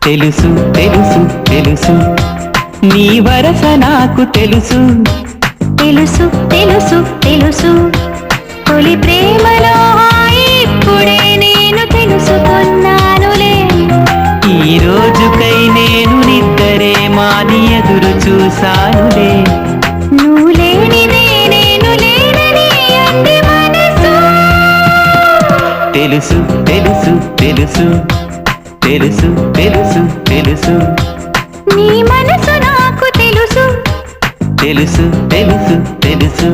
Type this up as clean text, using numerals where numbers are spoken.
తెలుసు తెలుసు తెలుసు నీ వరస నాకు తెలుసు తెలుసు తెలుసు తెలుసు తొలి ప్రేమలో ఇప్పుడే నేను తెలుసుకున్నానులే. ఈ రోజుకై నేను నిద్దరే మాని ఎదురు చూశానులే. నువ్వు లేనిదే నేను లేనని అంది మనసు. తెలుసు తెలుసు తెలుసు తెలుసు తెలుసు తెలుసు నీ మనసు నాకు తెలుసు. తెలుసు తెలుసు తెలుసు